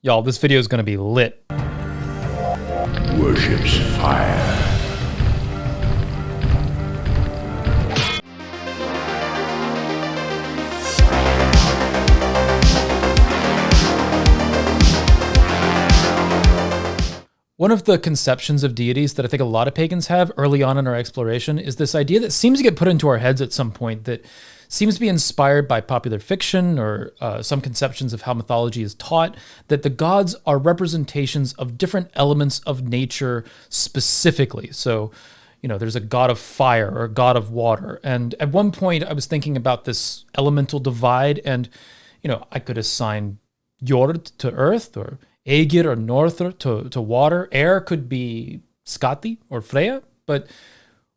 Y'all, this video is going to be lit. Worships fire. One of the conceptions of deities that I think a lot of pagans have early on in our exploration is this idea that seems to get put into our heads at some point that seems to be inspired by popular fiction or some conceptions of how mythology is taught, that the gods are representations of different elements of nature specifically. So, there's a god of fire or a god of water. And at one point I was thinking about this elemental divide and, I could assign Jord to earth or Aegir or Northr to water. Air could be Skadi or Freya, but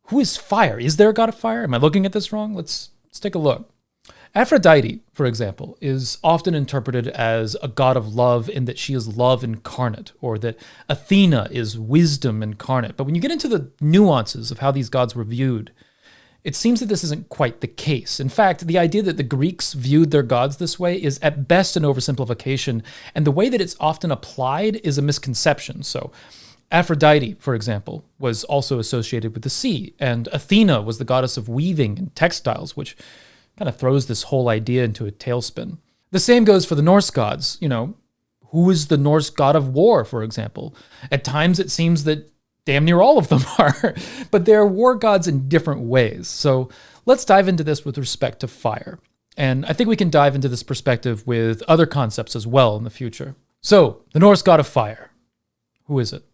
who is fire? Is there a god of fire? Am I looking at this wrong? Let's take a look. Aphrodite, for example, is often interpreted as a god of love in that she is love incarnate, or that Athena is wisdom incarnate. But when you get into the nuances of how these gods were viewed, it seems that this isn't quite the case. In fact, the idea that the Greeks viewed their gods this way is at best an oversimplification, and the way that it's often applied is a misconception. So Aphrodite, for example, was also associated with the sea, and Athena was the goddess of weaving and textiles, which kind of throws this whole idea into a tailspin. The same goes for the Norse gods. Who is the Norse god of war, for example? At times it seems that damn near all of them are, but they're war gods in different ways. So let's dive into this with respect to fire. And I think we can dive into this perspective with other concepts as well in the future. So, the Norse god of fire. Who is it?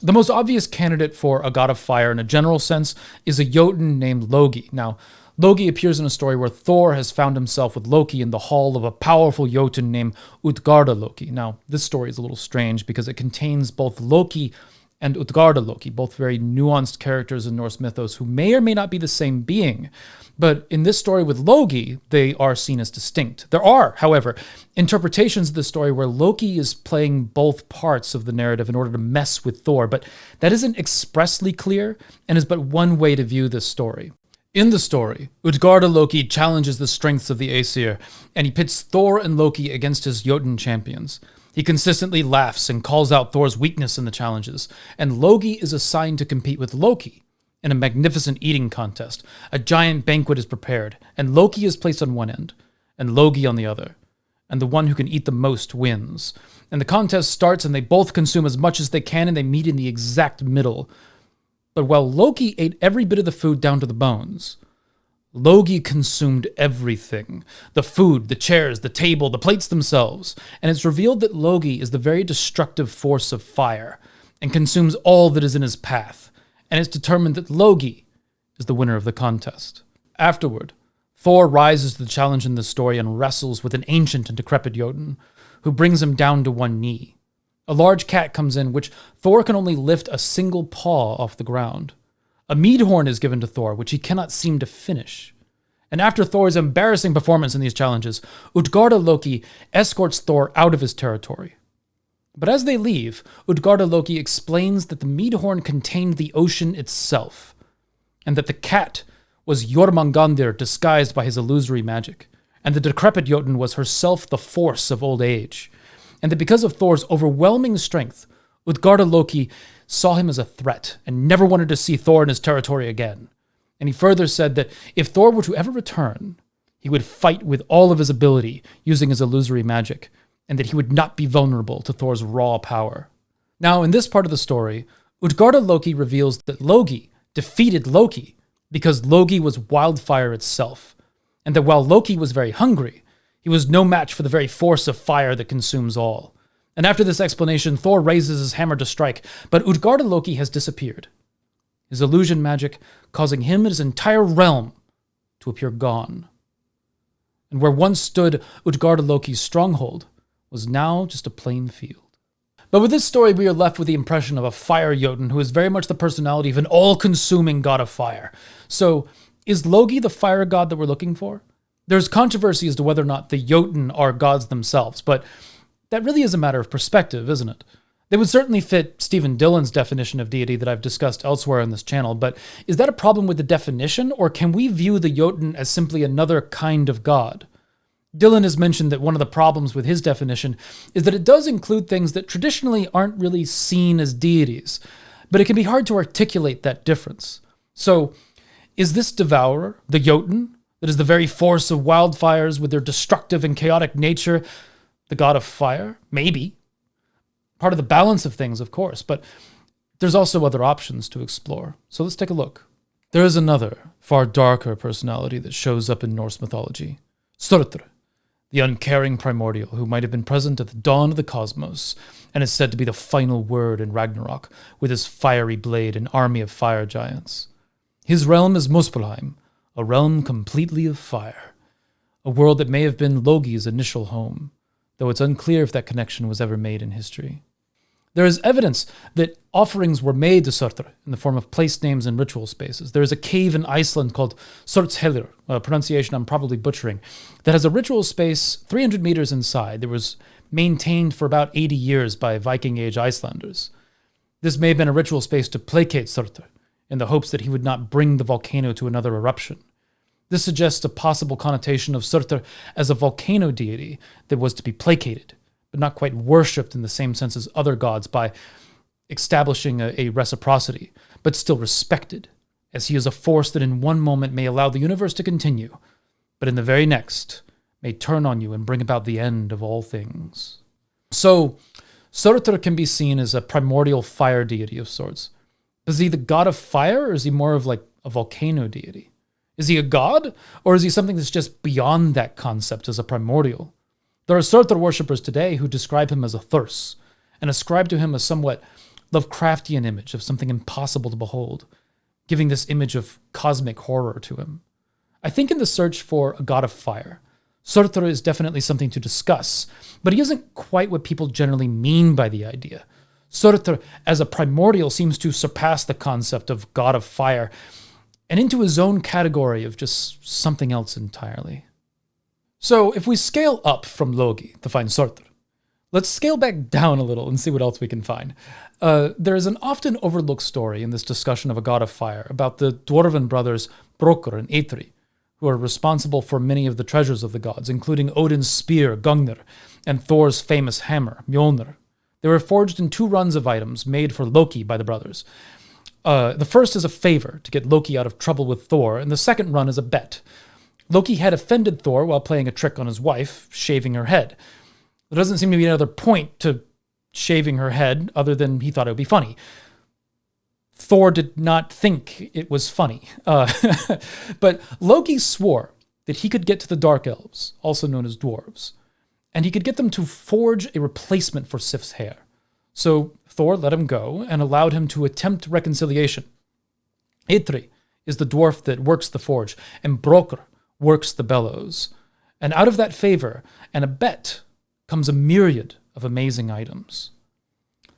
The most obvious candidate for a god of fire in a general sense is a Jotun named Logi. Now, Logi appears in a story where Thor has found himself with Loki in the hall of a powerful Jotun named Utgarda-Loki. Now, this story is a little strange because it contains both Loki and Utgarda-Loki, both very nuanced characters in Norse mythos who may or may not be the same being. But in this story with Logi, they are seen as distinct. There are, however, interpretations of the story where Loki is playing both parts of the narrative in order to mess with Thor, but that isn't expressly clear and is but one way to view this story. In the story, Utgarda-Loki challenges the strengths of the Aesir, and he pits Thor and Loki against his Jotun champions. He consistently laughs and calls out Thor's weakness in the challenges, and Logi is assigned to compete with Loki in a magnificent eating contest. A giant banquet is prepared, and Loki is placed on one end, and Logi on the other, and the one who can eat the most wins. And the contest starts, and they both consume as much as they can, and they meet in the exact middle. But while Loki ate every bit of the food down to the bones, Logi consumed everything. The food, the chairs, the table, the plates themselves. And it's revealed that Logi is the very destructive force of fire and consumes all that is in his path. And it's determined that Logi is the winner of the contest. Afterward, Thor rises to the challenge in this story and wrestles with an ancient and decrepit Jotun who brings him down to one knee. A large cat comes in, which Thor can only lift a single paw off the ground. A mead horn is given to Thor, which he cannot seem to finish. And after Thor's embarrassing performance in these challenges, Utgarda-Loki escorts Thor out of his territory. But as they leave, Utgarda-Loki explains that the mead horn contained the ocean itself, and that the cat was Jormungandr disguised by his illusory magic, and the decrepit Jotun was herself the force of old age, and that because of Thor's overwhelming strength, Utgarda-Loki saw him as a threat and never wanted to see Thor in his territory again. And he further said that if Thor were to ever return, he would fight with all of his ability using his illusory magic, and that he would not be vulnerable to Thor's raw power. Now, in this part of the story, Utgarda-Loki reveals that Logi defeated Loki because Logi was wildfire itself, and that while Loki was very hungry, he was no match for the very force of fire that consumes all. And after this explanation, Thor raises his hammer to strike, but Utgarda-Loki has disappeared, his illusion magic causing him and his entire realm to appear gone. And where once stood Utgarda-Loki's stronghold was now just a plain field. But with this story, we are left with the impression of a fire Jotun who is very much the personality of an all-consuming god of fire. So, is Logi the fire god that we're looking for? There's controversy as to whether or not the Jotun are gods themselves, but that really is a matter of perspective, isn't it? They would certainly fit Stephen Dillon's definition of deity that I've discussed elsewhere on this channel, but is that a problem with the definition, or can we view the Jotun as simply another kind of god? Dylan has mentioned that one of the problems with his definition is that it does include things that traditionally aren't really seen as deities, but it can be hard to articulate that difference. So, is this Devourer, the Jotun, that is the very force of wildfires with their destructive and chaotic nature, the god of fire? Maybe. Part of the balance of things, of course, but there's also other options to explore. So let's take a look. There is another, far darker personality that shows up in Norse mythology. Surtr, the uncaring primordial who might have been present at the dawn of the cosmos and is said to be the final word in Ragnarok with his fiery blade and army of fire giants. His realm is Muspelheim, a realm completely of fire, a world that may have been Logi's initial home, though it's unclear if that connection was ever made in history. There is evidence that offerings were made to Surtr in the form of place names and ritual spaces. There is a cave in Iceland called Surtr, a pronunciation I'm probably butchering, that has a ritual space 300 meters inside that was maintained for about 80 years by Viking Age Icelanders. This may have been a ritual space to placate Surtr, in the hopes that he would not bring the volcano to another eruption. This suggests a possible connotation of Surtr as a volcano deity that was to be placated, but not quite worshipped in the same sense as other gods by establishing a reciprocity, but still respected, as he is a force that in one moment may allow the universe to continue, but in the very next may turn on you and bring about the end of all things. So, Surtr can be seen as a primordial fire deity of sorts. Is he the god of fire, or is he more of like a volcano deity? Is he a god, or is he something that's just beyond that concept as a primordial? There are Surtr worshippers today who describe him as a thurs, and ascribe to him a somewhat Lovecraftian image of something impossible to behold, giving this image of cosmic horror to him. I think in the search for a god of fire, Surtr is definitely something to discuss, but he isn't quite what people generally mean by the idea. Surtr as a primordial seems to surpass the concept of god of fire and into his own category of just something else entirely. So if we scale up from Logi to find Surtr, let's scale back down a little and see what else we can find. There is an often overlooked story in this discussion of a god of fire about the Dwarven brothers Brokkr and Eitri, who are responsible for many of the treasures of the gods, including Odin's spear, Gungnir, and Thor's famous hammer, Mjolnir. They were forged in 2 runs of items made for Loki by the brothers. The first is a favor to get Loki out of trouble with Thor, and the second run is a bet. Loki had offended Thor while playing a trick on his wife, shaving her head. There doesn't seem to be another point to shaving her head other than he thought it would be funny. Thor did not think it was funny. But Loki swore that he could get to the Dark Elves, also known as Dwarves, and he could get them to forge a replacement for Sif's hair. So Thor let him go and allowed him to attempt reconciliation. Eitri is the dwarf that works the forge, and Brokkr works the bellows. And out of that favor and a bet comes a myriad of amazing items.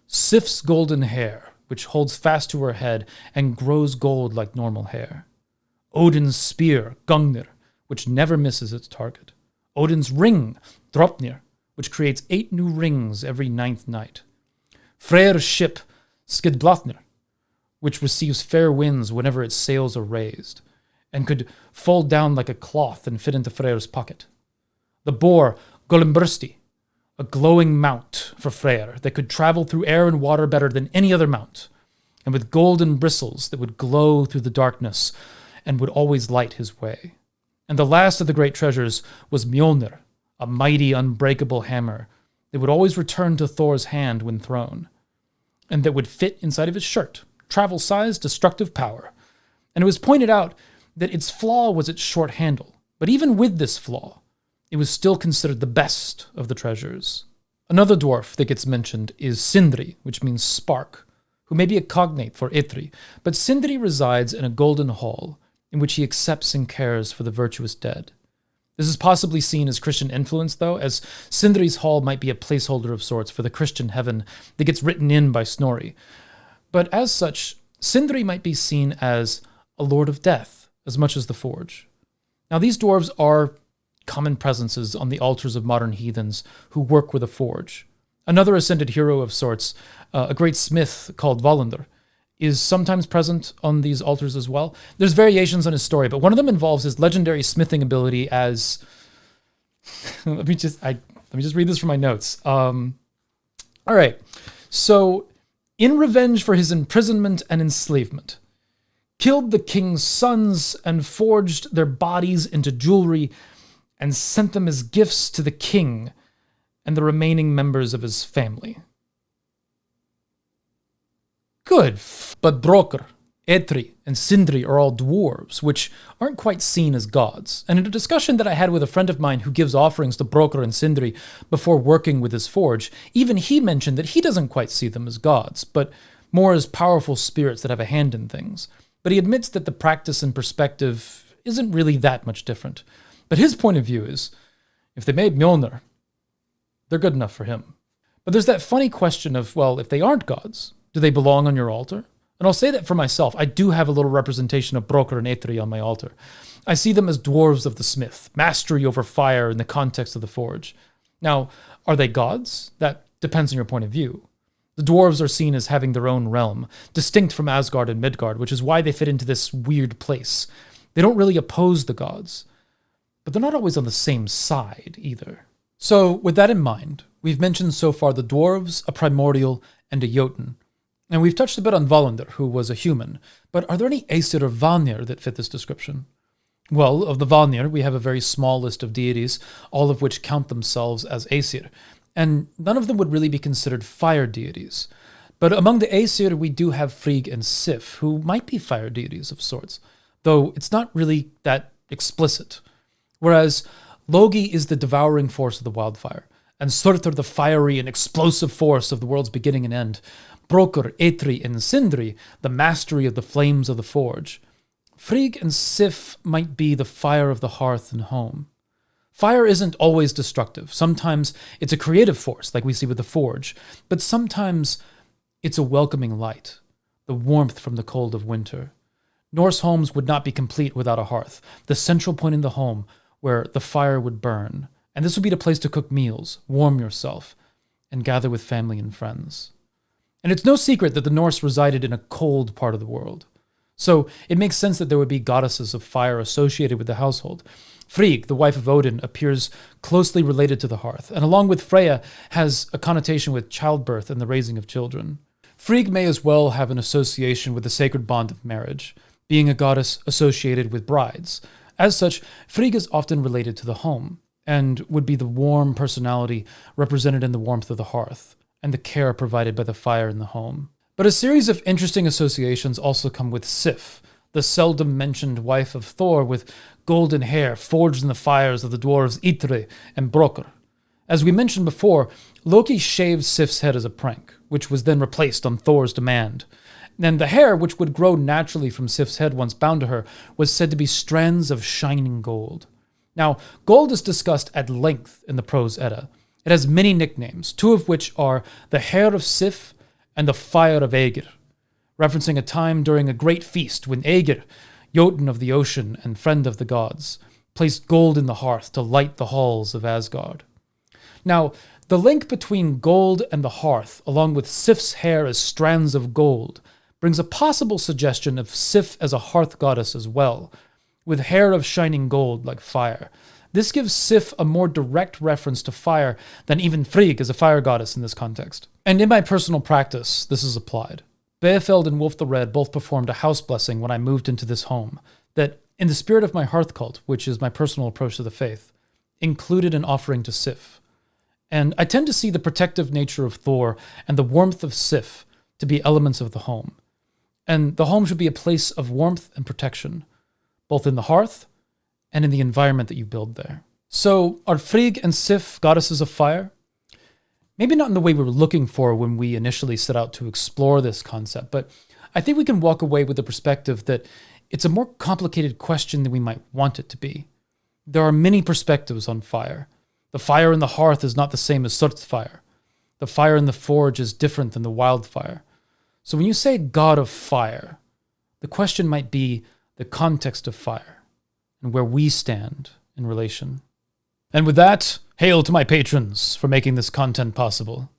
Sif's golden hair, which holds fast to her head and grows gold like normal hair. Odin's spear, Gungnir, which never misses its target. Odin's ring, Draupnir, which creates 8 new rings every 9th night. Freyr's ship, Skidblathnir, which receives fair winds whenever its sails are raised, and could fold down like a cloth and fit into Freyr's pocket. The boar, Golimbrsti, a glowing mount for Freyr that could travel through air and water better than any other mount, and with golden bristles that would glow through the darkness and would always light his way. And the last of the great treasures was Mjolnir, a mighty, unbreakable hammer that would always return to Thor's hand when thrown, and that would fit inside of his shirt, travel-sized, destructive power. And it was pointed out that its flaw was its short handle, but even with this flaw, it was still considered the best of the treasures. Another dwarf that gets mentioned is Sindri, which means spark, who may be a cognate for Eitri, but Sindri resides in a golden hall in which he accepts and cares for the virtuous dead. This is possibly seen as Christian influence, though, as Sindri's hall might be a placeholder of sorts for the Christian heaven that gets written in by Snorri. But as such, Sindri might be seen as a lord of death, as much as the forge. Now, these dwarves are common presences on the altars of modern heathens who work with a forge. Another ascended hero of sorts, a great smith called Volundr, is sometimes present on these altars as well. There's variations on his story, but one of them involves his legendary smithing ability as let me just read this from my notes. All right. So, in revenge for his imprisonment and enslavement, killed the king's sons and forged their bodies into jewelry and sent them as gifts to the king and the remaining members of his family. Good. But Brokkr, Eitri, and Sindri are all dwarves, which aren't quite seen as gods. And in a discussion that I had with a friend of mine who gives offerings to Brokkr and Sindri before working with his forge, even he mentioned that he doesn't quite see them as gods, but more as powerful spirits that have a hand in things. But he admits that the practice and perspective isn't really that much different. But his point of view is, if they made Mjolnir, they're good enough for him. But there's that funny question of, well, if they aren't gods, do they belong on your altar? And I'll say that for myself. I do have a little representation of Brokkr and Eitri on my altar. I see them as dwarves of the smith, mastery over fire in the context of the forge. Now, are they gods? That depends on your point of view. The dwarves are seen as having their own realm, distinct from Asgard and Midgard, which is why they fit into this weird place. They don't really oppose the gods, but they're not always on the same side either. So, with that in mind, we've mentioned so far the dwarves, a primordial, and a Jotun. And we've touched a bit on Volundr, who was a human, but are there any Aesir or Vanir that fit this description? Well, of the Vanir, we have a very small list of deities, all of which count themselves as Aesir, and none of them would really be considered fire deities. But among the Aesir, we do have Frigg and Sif, who might be fire deities of sorts, though it's not really that explicit. Whereas Logi is the devouring force of the wildfire, and Surtr the fiery and explosive force of the world's beginning and end. Brokkr, Eitri, and Sindri, the mastery of the flames of the forge. Frigg and Sif might be the fire of the hearth and home. Fire isn't always destructive. Sometimes it's a creative force, like we see with the forge, but sometimes it's a welcoming light, the warmth from the cold of winter. Norse homes would not be complete without a hearth, the central point in the home where the fire would burn, and this would be the place to cook meals, warm yourself, and gather with family and friends. And it's no secret that the Norse resided in a cold part of the world. So it makes sense that there would be goddesses of fire associated with the household. Frigg, the wife of Odin, appears closely related to the hearth, and along with Freya, has a connotation with childbirth and the raising of children. Frigg may as well have an association with the sacred bond of marriage, being a goddess associated with brides. As such, Frigg is often related to the home, and would be the warm personality represented in the warmth of the hearth, and the care provided by the fire in the home. But a series of interesting associations also come with Sif, the seldom mentioned wife of Thor with golden hair forged in the fires of the dwarves Eitri and Brokkr. As we mentioned before, Loki shaved Sif's head as a prank, which was then replaced on Thor's demand. And the hair, which would grow naturally from Sif's head once bound to her, was said to be strands of shining gold. Now, gold is discussed at length in the Prose Edda. It has many nicknames, two of which are the hair of Sif and the fire of Aegir, referencing a time during a great feast when Aegir, Jotun of the ocean and friend of the gods, placed gold in the hearth to light the halls of Asgard. Now, the link between gold and the hearth, along with Sif's hair as strands of gold, brings a possible suggestion of Sif as a hearth goddess as well, with hair of shining gold like fire. This gives Sif a more direct reference to fire than even Frigg as a fire goddess in this context. And in my personal practice, this is applied. Beefeld and Wolf the Red both performed a house blessing when I moved into this home, that, in the spirit of my hearth cult, which is my personal approach to the faith, included an offering to Sif. And I tend to see the protective nature of Thor and the warmth of Sif to be elements of the home. And the home should be a place of warmth and protection, both in the hearth and in the environment that you build there. So, are Frigg and Sif goddesses of fire? Maybe not in the way we were looking for when we initially set out to explore this concept, but I think we can walk away with the perspective that it's a more complicated question than we might want it to be. There are many perspectives on fire. The fire in the hearth is not the same as Surtr's fire. The fire in the forge is different than the wildfire. So when you say God of Fire, the question might be the context of fire and where we stand in relation. And with that, hail to my patrons for making this content possible.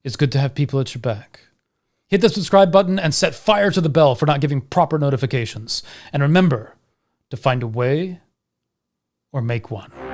It's good to have people at your back. Hit the subscribe button and set fire to the bell for not giving proper notifications. And remember to find a way or make one.